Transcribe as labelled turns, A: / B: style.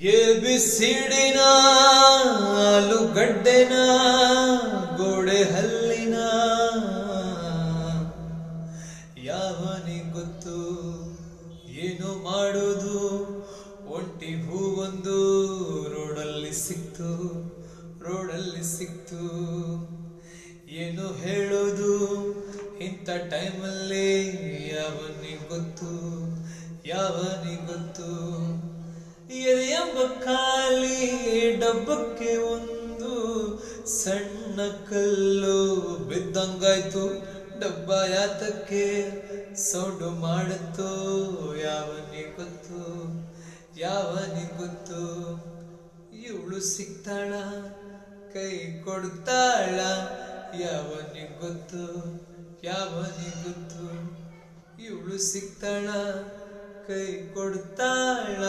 A: ಎಬಿಸಿಡಿನ ಆಲೂಗಡ್ಡೆನ ಗೋಡೆ ಹಲ್ಲಿನ ಯಾವನಿಗೊತ್ತು ಏನು ಮಾಡೋದು. ಒಂಟಿ ಹೂವೊಂದು ರೋಡಲ್ಲಿ ಸಿಕ್ತು ಏನು ಹೇಳೋದು ಇಂಥ ಟೈಮಲ್ಲಿ. ಯಾವನಿಗೊತ್ತು ಎಂಬ ಖಾಲಿ ಡಬ್ಬಕ್ಕೆ ಒಂದು ಸಣ್ಣ ಕಲ್ಲು ಬಿದ್ದಂಗಾಯ್ತು. ಡಬ್ಬ ಯಾತಕ್ಕೆ ಸೌಂಡು ಮಾಡುತ್ತೋ ಯಾವನಿಗೊತ್ತು. ಇವಳು ಸಿಗ್ತಾಳ ಕೈ ಕೊಡ್ತಾಳ ಯಾವನಿಗೊತ್ತು. ಇವಳು ಸಿಗ್ತಾಳ ಕೈ ಕೊಡ್ತಾಳ